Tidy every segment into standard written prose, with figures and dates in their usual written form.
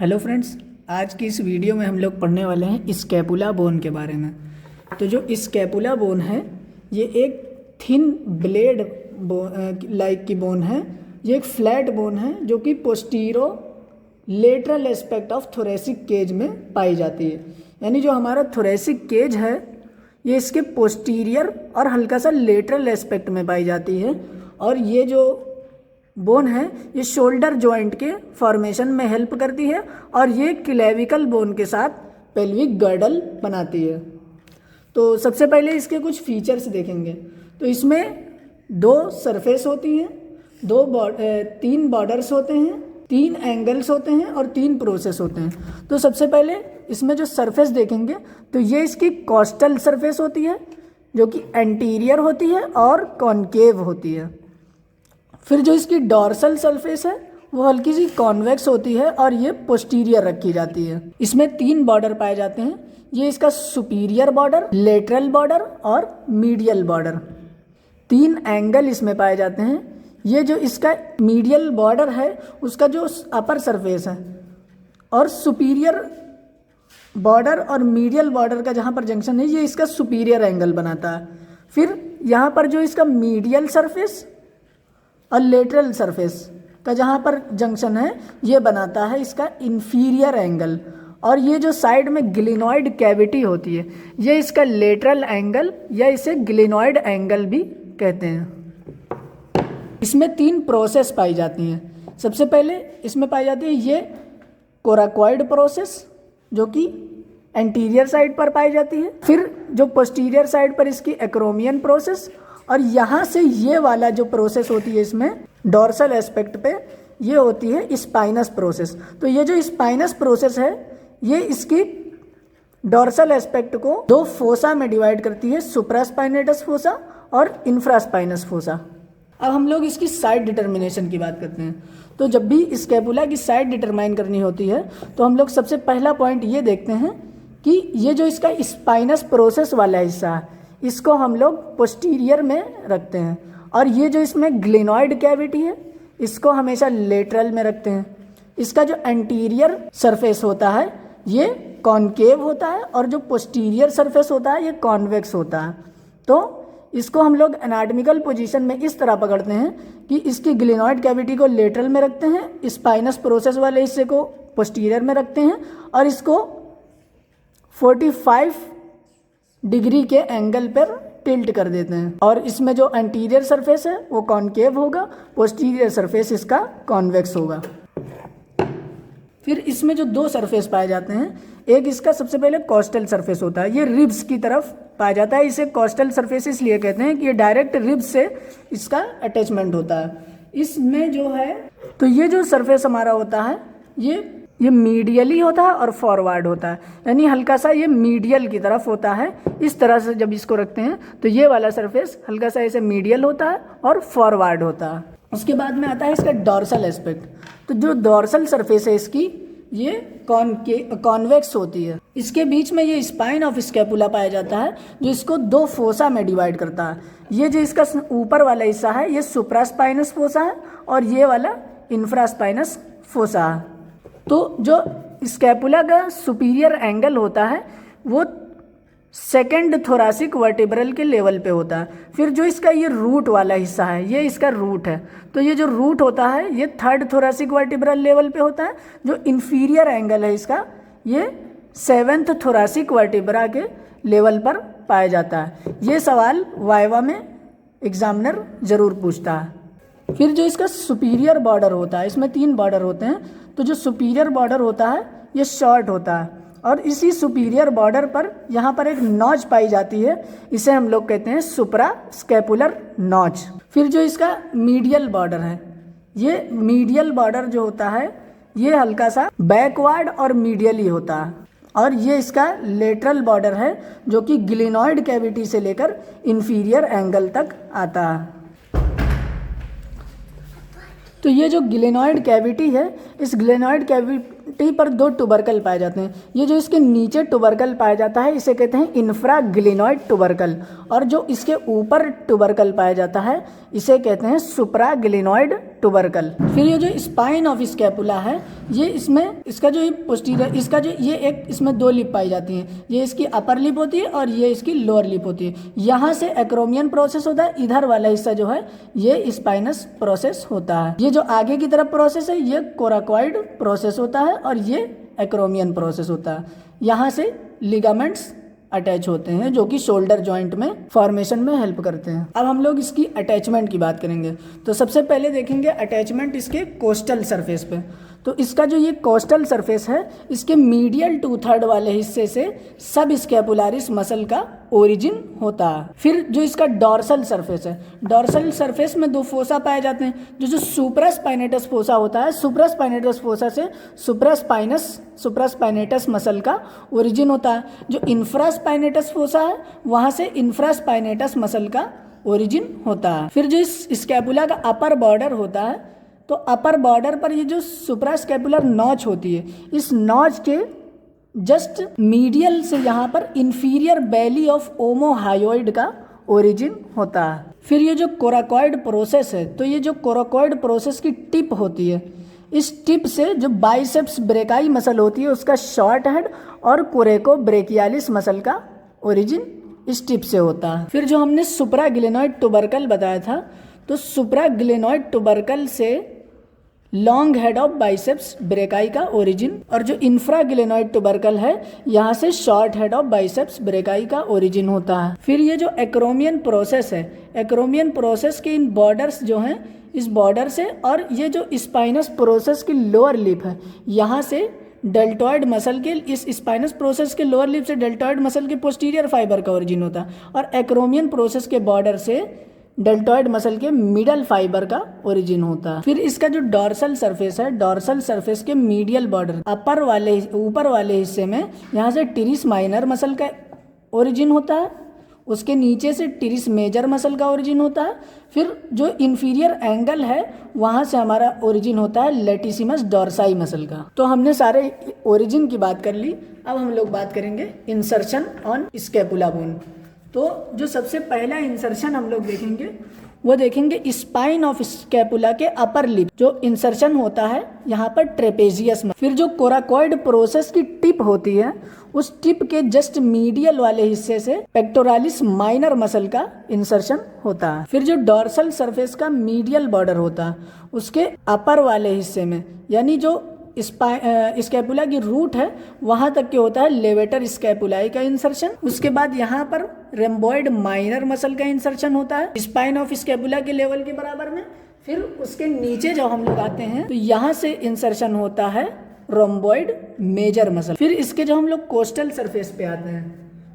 Hello friends, आज की इस वीडियो में हम लोग पढ़ने वाले हैं स्कैपुला बोन के बारे में। तो जो स्कैपुला बोन है ये एक थिन ब्लेड लाइक की बोन है। ये एक फ्लैट बोन है जो कि posterolateral aspect of thoracic cage में पाई जाती है। यानी जो हमारा थोरेसिक केज है ये इसके पोस्टीरियर और हल्का सा लेटरल एस्पेक्ट में पाई जाती है। और ये जो बोन है ये शोल्डर जॉइंट के फॉर्मेशन में हेल्प करती है और ये क्लेविकल बोन के साथ पेल्विक गर्डल बनाती है। तो सबसे पहले इसके कुछ फीचर्स देखेंगे। तो इसमें दो सरफेस होती हैं, तीन बॉर्डर्स होते हैं, तीन एंगल्स होते हैं और तीन प्रोसेस होते हैं। तो सबसे पहले इसमें जो सरफेस देखेंगे तो ये इसकी कोस्टल सरफेस होती है जो कि एंटीरियर होती है और कॉनकेव होती है। फिर जो इसकी डॉर्सल सरफेस है वो हल्की सी कॉन्वेक्स होती है और ये पोस्टीरियर रखी जाती है। इसमें तीन बॉर्डर पाए जाते हैं। ये इसका सुपीरियर बॉर्डर, लेटरल बॉर्डर और मीडियल बॉर्डर। तीन एंगल इसमें पाए जाते हैं। ये जो इसका मीडियल बॉर्डर है उसका जो अपर सरफेस है और सुपीरियर बॉर्डर और मीडियल बॉर्डर का जहाँ पर जंक्शन है ये इसका सुपीरियर एंगल बनाता है। फिर यहाँ पर जो इसका मीडियल सरफेस और लेटरल सरफेस का जहाँ पर जंक्शन है ये बनाता है इसका इंफीरियर एंगल। और ये जो साइड में ग्लिनॉइड कैविटी होती है ये इसका लेटरल एंगल या इसे ग्लिनॉइड एंगल भी कहते हैं। इसमें तीन प्रोसेस पाई जाती हैं। सबसे पहले इसमें पाई जाती है ये कोराकॉइड प्रोसेस जो कि एंटीरियर साइड पर पाई जाती है। फिर जो पोस्टीरियर साइड पर इसकी एक्रोमियन प्रोसेस, और यहाँ से ये वाला जो प्रोसेस होती है इसमें डॉर्सल एस्पेक्ट पे ये होती है स्पाइनस प्रोसेस। तो ये जो स्पाइनस प्रोसेस है ये इसकी डॉर्सल एस्पेक्ट को दो फोसा में डिवाइड करती है, सुप्रास्पाइनेटस फोसा और इंफ्रास्पाइनस फोसा। अब हम लोग इसकी साइड डिटर्मिनेशन की बात करते हैं। तो जब भी स्कैपुला की साइड डिटरमाइन करनी होती है तो हम लोग सबसे पहला पॉइंट ये देखते हैं कि ये जो इसका स्पाइनस प्रोसेस वाला हिस्सा है इसको हम लोग पोस्टीरियर में रखते हैं और ये जो इसमें ग्लिनॉइड कैविटी है इसको हमेशा लेटरल में रखते हैं। इसका जो एंटीरियर सरफेस होता है ये कॉनकेव होता है और जो पोस्टीरियर सरफेस होता है ये कॉन्वेक्स होता है। तो इसको हम लोग एनाटॉमिकल पोजीशन में इस तरह पकड़ते हैं कि इसकी ग्लिनॉइड कैविटी को लेटरल में रखते हैं, स्पाइनस प्रोसेस वाले हिस्से को पोस्टीरियर में रखते हैं और इसको 45 डिग्री के एंगल पर टिल्ट कर देते हैं। और इसमें जो एंटीरियर सरफेस है वो कॉनकेव होगा, पोस्टीरियर सरफेस इसका कॉन्वेक्स होगा। फिर इसमें जो दो सरफेस पाए जाते हैं, एक इसका सबसे पहले कोस्टल सरफेस होता है, ये रिब्स की तरफ पाया जाता है। इसे कोस्टल सरफेस इसलिए कहते हैं कि ये डायरेक्ट रिब्स से इसका अटैचमेंट होता है। इसमें जो है तो ये जो सरफेस हमारा होता है ये मीडियली होता है और फॉरवर्ड होता है, यानी हल्का सा ये मीडियल की तरफ होता है। इस तरह से जब इसको रखते हैं तो ये वाला सरफेस हल्का सा ऐसे मीडियल होता है और फॉरवर्ड होता है। उसके बाद में आता है इसका डॉर्सल एस्पेक्ट। तो जो डॉर्सल सरफेस है इसकी ये कॉन्वेक्स होती है। इसके बीच में ये स्पाइन ऑफ स्कैपुला पाया जाता है जो इसको दो फोसा में डिवाइड करता है। ये जो इसका ऊपर वाला हिस्सा है ये सुप्रास्पाइनस फोसा है और ये वाला इंफ्रास्पाइनस फोसा है। तो जो स्कैपुला का सुपीरियर एंगल होता है वो सेकेंड थोरासिक वर्टिब्रल के लेवल पे होता है। फिर जो इसका ये रूट वाला हिस्सा है ये इसका रूट है। तो ये जो रूट होता है ये थर्ड थोरासिक वर्टिब्रल लेवल पे होता है। जो इन्फीरियर एंगल है इसका ये 7th थोरासिक वर्टिब्रा के लेवल पर पाया जाता है। ये सवाल वाइवा में एग्जामिनर ज़रूर पूछता है। फिर जो इसका सुपीरियर बॉर्डर होता है, इसमें तीन बॉर्डर होते हैं। तो जो सुपीरियर बॉर्डर होता है ये शॉर्ट होता है और इसी सुपीरियर बॉर्डर पर यहाँ पर एक नॉच पाई जाती है, इसे हम लोग कहते हैं सुप्रा स्कैपुलर नॉच। फिर जो इसका मीडियल बॉर्डर है ये मीडियल बॉर्डर जो होता है ये हल्का सा बैकवर्ड और मीडियली होता है और ये इसका लेटरल बॉर्डर है जो कि ग्लिनॉइड कैविटी से लेकर इंफीरियर एंगल तक आता है। तो ये जो ग्लिनॉइड कैविटी है इस ग्लिनॉइड टिप पर 2 टुबरकल पाए जाते हैं। ये जो इसके नीचे टुबरकल पाया जाता है इसे कहते हैं इंफ्राग्लिनोइड टुबरकल, और जो इसके ऊपर टुबरकल पाया जाता है इसे कहते हैं सुप्राग्लिनोइड टुबरकल। फिर ये जो स्पाइन ऑफ स्कैपुला है ये इसमें इसका जो पोस्टीरियर इसका जो ये एक इसमें 2 लिप पाई जाती हैं, ये इसकी अपर लिप होती है और ये इसकी लोअर लिप होती है। यहाँ से एक्रोमियन प्रोसेस होता है, इधर वाला हिस्सा जो है ये स्पाइनस प्रोसेस होता है। ये जो आगे की तरफ प्रोसेस है ये कोराकॉइड प्रोसेस होता है और ये एक्रोमियन प्रोसेस होता है। यहाँ से लिगामेंट्स अटैच होते हैं जो कि शोल्डर जॉइंट में फॉर्मेशन में हेल्प करते हैं। अब हम लोग इसकी अटैचमेंट की बात करेंगे। तो सबसे पहले देखेंगे अटैचमेंट इसके कोस्टल सरफेस पे। तो इसका जो ये कोस्टल सरफेस है इसके मीडियल 2/3 वाले हिस्से से सब स्कैपुलारिस मसल का ओरिजिन होता है। फिर जो इसका डॉर्सल सरफेस है, डॉर्सल सरफेस में 2 फोसा पाए जाते हैं। जो सुप्रास्पाइनेटस फोसा होता है, सुप्रास्पाइनेटस फोसा से सुप्रास्पाइनेटस मसल का ओरिजिन होता है। जो इंफ्रास्पाइनेटस फोसा है वहाँ से इंफ्रास्पाइनेटस मसल का ओरिजिन होता है। फिर जो इस स्कैपुला का अपर बॉर्डर होता है तो अपर बॉर्डर पर ये जो सुप्रास्कैपुलर नॉच होती है इस नॉच के जस्ट मीडियल से यहाँ पर इंफीरियर बैली ऑफ ओमोहायोइड का ओरिजिन होता है। फिर ये जो कोराकॉइड प्रोसेस है तो ये जो कोराकॉइड प्रोसेस की टिप होती है इस टिप से जो बाइसेप्स ब्रेकाई मसल होती है उसका शॉर्ट हेड और कोरेको ब्रेकियालिस मसल का ओरिजिन इस टिप से होता है। फिर जो हमने सुप्राग्लिनोइड टुबरकल बताया था तो सुप्राग्लिनोइड टुबरकल से long head of biceps brachii का ओरिजिन, और जो इंफ्राग्लिनोइड टुबरकल है यहाँ से short head of biceps brachii का ओरिजिन होता है। फिर ये जो एक्रोमियन प्रोसेस है, एक्रोमियन प्रोसेस के इन बॉर्डर्स जो हैं इस बॉर्डर से, और ये जो स्पाइनस प्रोसेस की लोअर लिप है यहाँ से डेल्टॉइड मसल के इस स्पाइनस प्रोसेस के लोअर लिप से डेल्टॉइड मसल के पोस्टीरियर फाइबर का ओरिजिन होता है, और एक्रोमियन प्रोसेस के बॉर्डर से डेल्टॉइड मसल के मिडल फाइबर का ओरिजिन होता है। फिर इसका जो डॉर्सल सरफेस है, डॉर्सल सरफेस के मीडियल बॉर्डर ऊपर वाले हिस्से में यहाँ से टिरिस माइनर मसल का ओरिजिन होता है, उसके नीचे से टिरिस मेजर मसल का ओरिजिन होता है। फिर जो इंफीरियर एंगल है वहाँ से हमारा ओरिजिन होता है लेटिसिमस डॉर्साई मसल का। तो हमने सारे ओरिजिन की बात कर ली। अब हम लोग बात करेंगे इंसर्शन ऑन स्कैपुला बोन। तो जो सबसे पहला इंसर्शन हम लोग देखेंगे वो देखेंगे स्पाइन ऑफ स्कैपुला के अपर लिप जो इंसर्शन होता है यहाँ पर ट्रेपेजियस में। फिर जो कोराकॉइड प्रोसेस की टिप होती है उस टिप के जस्ट मीडियल वाले हिस्से से पेक्टोरालिस माइनर मसल का इंसर्शन होता है। फिर जो डॉर्सल सरफेस का मीडियल बॉर्डर होता है उसके अपर वाले हिस्से में, यानी जो स्कैपुला की रूट है वहां तक के होता है लेवेटर स्कैपुलाई का इंसर्शन। उसके बाद यहाँ पर रेम्बॉइड माइनर मसल का इंसर्शन होता है स्पाइन ऑफ स्कैपुला के लेवल के बराबर में। फिर उसके नीचे जब हम लोग आते हैं तो यहाँ से इंसर्शन होता है रोम्बॉइड मेजर मसल। फिर इसके जो हम लोग कोस्टल सरफेस पे आते हैं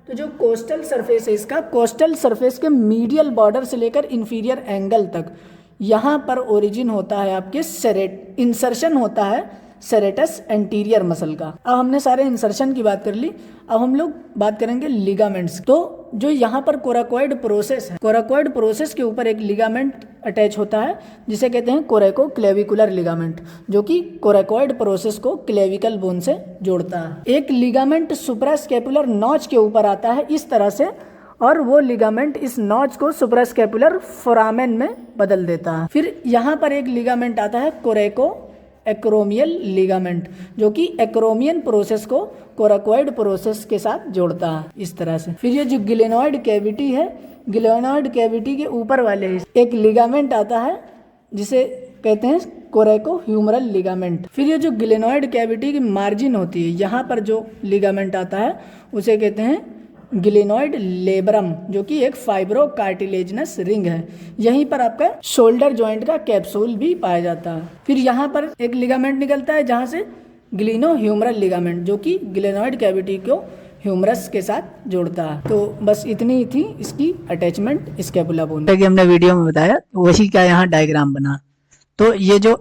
तो जो कोस्टल सरफेस है इसका, कोस्टल सरफेस के मीडियल बॉर्डर से लेकर इंफीरियर एंगल तक यहाँ पर ओरिजिन होता है आपके इंसर्शन होता है सेरेटस एंटीरियर मसल का। अब हमने सारे इंसर्शन की बात कर ली। अब हम लोग बात करेंगे लिगामेंट्स। तो जो यहाँ पर कोराकॉइड प्रोसेस है, कोराकॉइड प्रोसेस के ऊपर एक लिगामेंट अटैच होता है जिसे कहते हैं कोरेको क्लेविकुलर लिगामेंट, जो कि कोराकॉइड प्रोसेस को क्लेविकल बोन से जोड़ता है। एक लिगामेंट सुप्रास्कैपुलर नॉच के ऊपर आता है इस तरह से, और वो लिगामेंट इस नॉच को सुप्रास्कैपुलर फोरामेन में बदल देता है। फिर यहाँ पर एक लिगामेंट आता है कोरेको एक्रोमियल लिगामेंट, जो कि एक्रोमियन प्रोसेस को कोराकॉइड प्रोसेस के साथ जोड़ता है इस तरह से। फिर ये जो ग्लेनोइड कैविटी है, ग्लेनोइड कैविटी के ऊपर वाले एक लिगामेंट आता है जिसे कहते हैं कोरेको ह्यूमरल लिगामेंट। फिर ये जो ग्लेनोइड कैविटी की मार्जिन होती है यहाँ पर जो लिगामेंट आता है उसे कहते हैं ग्लेनोइड लेब्रम, जो कि एक फाइब्रो कार्टिलेजनस रिंग है। यहीं पर आपका शोल्डर जॉइंट का कैप्सूल भी पाया जाता है। फिर यहाँ पर एक लिगामेंट निकलता है जहाँ से ग्लिनो ह्यूमरल लिगामेंट, जो कि ग्लेनोइड कैविटी को ह्यूमरस के साथ जोड़ता है। तो बस इतनी ही थी इसकी अटैचमेंट स्कैपुला बोन। जैसे कि हमने वीडियो में बताया वही का यहाँ डायग्राम बना। तो ये जो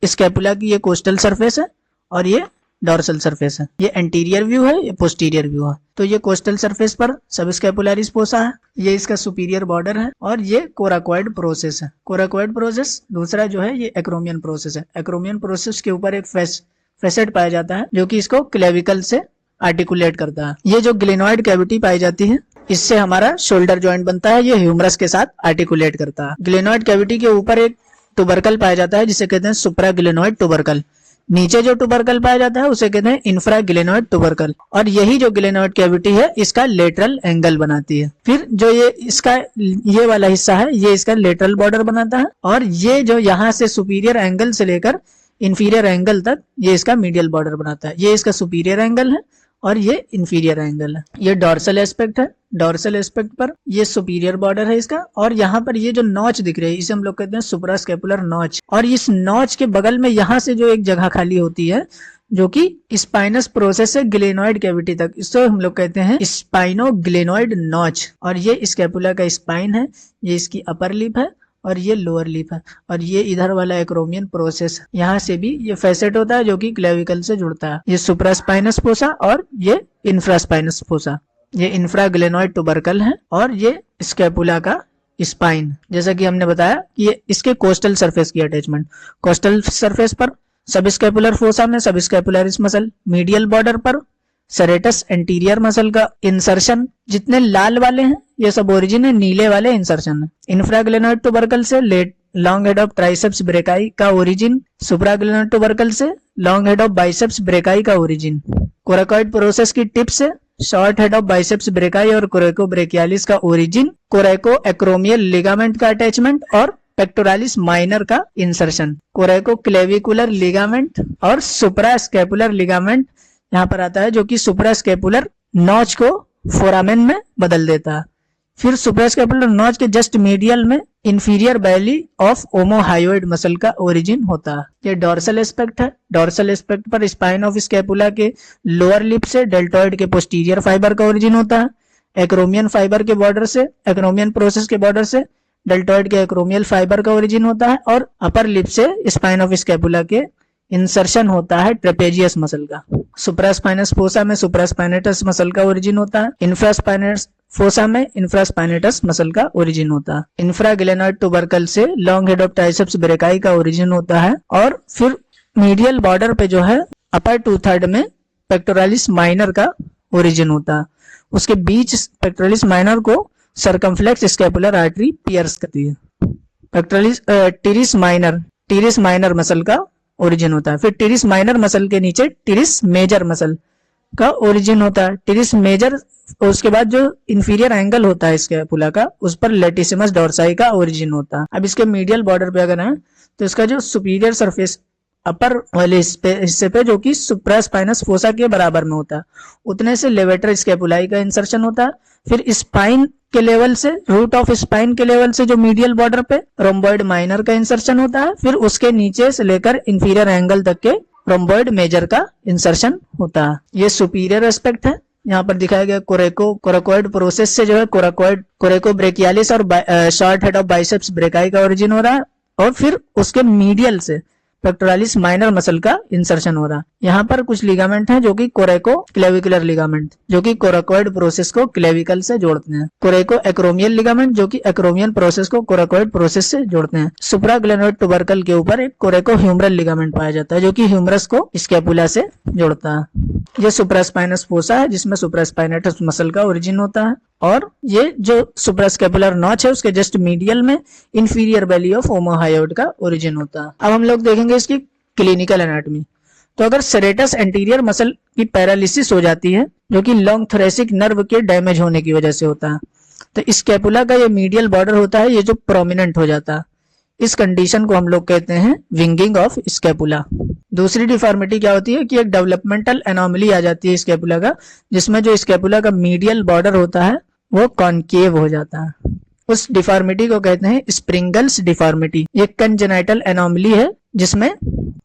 स्कैपुला की ये कोस्टल सरफेस है और ये डॉर्सल सरफेस है, ये एंटीरियर व्यू है, ये पोस्टीरियर व्यू है। तो ये कोस्टल सरफेस पर सब स्कैपुलरिस फोसा है, ये इसका सुपीरियर बॉर्डर है, और ये कोराकॉइड प्रोसेस है। कोराकॉइड प्रोसेस दूसरा जो है ये एक्रोमियन प्रोसेस है। एक्रोमियन प्रोसेस के ऊपर एक फेसेट पाया जाता है जो कि इसको क्लेविकल से आर्टिकुलेट करता है। ये जो ग्लेनोइड कैविटी पाई जाती है इससे हमारा शोल्डर जॉइंट बनता है, ये ह्यूमरस के साथ आर्टिकुलेट करता है। ग्लेनोइड कैविटी के ऊपर एक टुबरकल पाया जाता है जिसे कहते हैं सुप्राग्लेनोइड टुबरकल। नीचे जो टुबरकल पाया जाता है उसे कहते हैं इंफ्राग्लेनोइड टुबरकल। और यही जो ग्लेनोइड कैविटी है इसका लेटरल एंगल बनाती है। फिर जो ये वाला हिस्सा है ये इसका लेटरल बॉर्डर बनाता है, और ये जो यहाँ से सुपीरियर एंगल से लेकर इंफीरियर एंगल तक ये इसका मीडियल बॉर्डर बनाता है। ये इसका सुपीरियर एंगल है और ये इंफीरियर एंगल है। ये डॉर्सल एस्पेक्ट है, डॉर्सल एस्पेक्ट पर ये सुपीरियर बॉर्डर है इसका। और यहाँ पर ये जो नॉच दिख रही है इसे हम लोग कहते हैं सुप्रास्कैपुलर नॉच। और इस नॉच के बगल में यहाँ से जो एक जगह खाली होती है जो कि स्पाइनस प्रोसेस से ग्लेनोइड कैविटी तक, इसको हम लोग कहते हैं स्पाइनोग्लेनोइड नॉच। और ये स्कैपुला का स्पाइन है, ये इसकी अपर लिप है और ये लोअर लिप है। और ये इधर वाला एक्रोमियन प्रोसेस, यहाँ से भी ये फैसेट होता है जो कि क्लेविकल से जुड़ता है। ये सुप्रास्पाइनस फोसा और ये इंफ्रास्पाइनस फोसा। ये इंफ्राग्लेनोइड टुबरकल है और ये स्कैपुला का स्पाइन। जैसा कि हमने बताया कि ये इसके कोस्टल सरफेस की अटैचमेंट, कोस्टल सरफेस पर सब स्कैपुलर फोसा में सब स्कैपुलरिस मसल, मीडियल बॉर्डर पर सेरेटस एंटीरियर मसल का इंसर्शन। जितने लाल वाले हैं ये सब ओरिजिन है, नीले वाले इंसर्शन है। इंफ्राग्लेनोइड टुबरकल से long head of triceps brachii का ओरिजिन, सुप्राग्लेनोइड टुबरकल से long head of biceps brachii का ओरिजिन, कोराकोइड प्रोसेस की टिप से short head of biceps brachii और कोरेको ब्रेकियालिस का ओरिजिन, कोरेको एक्रोमियल लिगामेंट का अटैचमेंट और पेक्टोरालिस माइनर का इंसर्शन, कोरेको क्लेविकुलर लिगामेंट और सुप्रास्कैपुलर लिगामेंट यहाँ पर आता है जो कि सुप्रास्कैपुलर नॉच को फोरामेन में बदल देता है। फिर सुप्रास्कैपुलर नॉच के जस्ट मीडियल में inferior belly of omohyoid muscle का ओरिजिन होता है। ये डॉर्सल एस्पेक्ट है, डॉर्सल एस्पेक्ट पर स्पाइन ऑफ स्कैपुला के लोअर लिप से डेल्टॉइड के पोस्टीरियर फाइबर का ओरिजिन होता है। एक्रोमियन फाइबर के बॉर्डर से, एक्रोमियन प्रोसेस के बॉर्डर से डेल्टॉइड के एक्रोमियल फाइबर का ओरिजिन होता है। और अपर लिप से स्पाइन ऑफ स्कैपुला के इंसर्शन होता है ट्रेपेजियस मसल का। सुप्रास्पाइनस फोसा में सुप्रास्पाइनेटस मसल का ओरिजिन होता है। इंफ्रास्पाइनस फोसा में इंफ्रास्पाइनेटस मसल का ओरिजिन होता है। इंफ्राग्लेनोइड टुबरकल से long head of triceps brachii का ओरिजिन होता है। और फिर मीडियल बॉर्डर पे जो है अपर 2/3 में पेक्टोरालिस माइनर का ओरिजिन होता है। उसके बीच पेक्टोरालिस माइनर को सर्कमफ्लेक्स स्कैपुलर आर्टरी पियर्स करती है। पेक्टोरालिस टीरिस माइनर मसल का ओरिजिन होता है। फिर टीरिस माइनर मसल के नीचे टीरिस मेजर मसल का ओरिजिन होता है। टीरिस मेजर, उसके बाद जो इंफीरियर एंगल होता है स्कैपुला का उस पर लेटिसिमस डोर्साई का ओरिजिन होता है। अब इसके मीडियल बॉर्डर पे अगर है तो इसका जो सुपीरियर सरफेस अपर वाले हिस्से पे जो कि सुप्रास्पाइनस फोसा के बराबर में होता है उतने से लेवेटर स्कैपुलाई का इंसर्शन होता है। फिर स्पाइन के लेवल से, रूट ऑफ स्पाइन के लेवल से जो मीडियल बॉर्डर पे रोम्बॉइड माइनर का इंसर्शन होता है। फिर उसके नीचे से लेकर इंफीरियर एंगल तक के रोम्बॉइड मेजर का इंसर्शन होता है। ये सुपीरियर एस्पेक्ट है। यहाँ पर दिखाया गया कोराकोइड प्रोसेस से जो है कोरेको ब्रेकियालिस और short head of biceps brachii का ओरिजिन हो रहा है। और फिर उसके मीडियल से पेक्टोरालिस माइनर मसल का इंसर्शन हो रहा है। यहाँ पर कुछ लिगामेंट हैं जो कि कोरेको क्लेविकुलर लिगामेंट जो कि कोराकोइड प्रोसेस को क्लेविकल से जोड़ते हैं। कोरेको एक्रोमियल लिगामेंट जो कि एक्रोमियल प्रोसेस को कोराकोइड प्रोसेस से जोड़ते हैं। सुप्राग्लेनोइड टुबरकल के ऊपर एक कोरेको ह्यूमरल लिगामेंट पाया जाता है जो कि ह्यूमरस को स्कैपुला से जोड़ता है। ये सुप्रास्पाइनस फोसा है जिसमें सुप्रास्पाइनेटस मसल का ओरिजिन होता है। और ये जो सुप्रास्कैपुलर नॉच है उसके जस्ट मीडियल में इंफीरियर बैली ऑफ ओमोहायोइड का ओरिजिन होता है। अब हम लोग देखेंगे इसकी क्लिनिकल एनाटॉमी। तो अगर सेरेटस एंटीरियर मसल की पैरालिसिस हो जाती है जो कि लॉन्ग थोरेसिक नर्व के डैमेज होने की वजह से होता है तो स्कैपुला का ये मीडियल बॉर्डर होता है ये जो प्रोमिनेंट हो जाता है, इस कंडीशन को हम लोग कहते हैं विंगिंग ऑफ स्कैपुला। दूसरी डिफॉर्मिटी क्या होती है कि एक डेवलपमेंटल एनोमली आ जाती है स्कैपुला का, जिसमें जो स्कैपुला का मीडियल बॉर्डर होता है वो कॉनकेव हो जाता है। उस डिफॉर्मिटी को कहते हैं स्प्रिंगल्स डिफॉर्मिटी। ये कंजेनाइटल एनोमली है जिसमें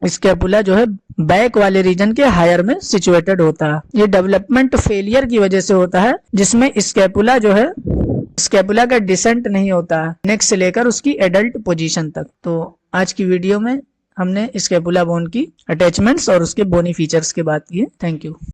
स्कैपुला जो है बैक वाले रीजन के हायर में सिचुएटेड होता है। ये डेवलपमेंट फेलियर की वजह से होता है जिसमें स्कैपुला जो है स्कैपुला का डिसेंट नहीं होता है नेक से लेकर उसकी एडल्ट पोजीशन तक। तो आज की वीडियो में हमने स्कैपुला बोन की अटैचमेंट्स और उसके बोनी फीचर्स की बात की है। Thank you.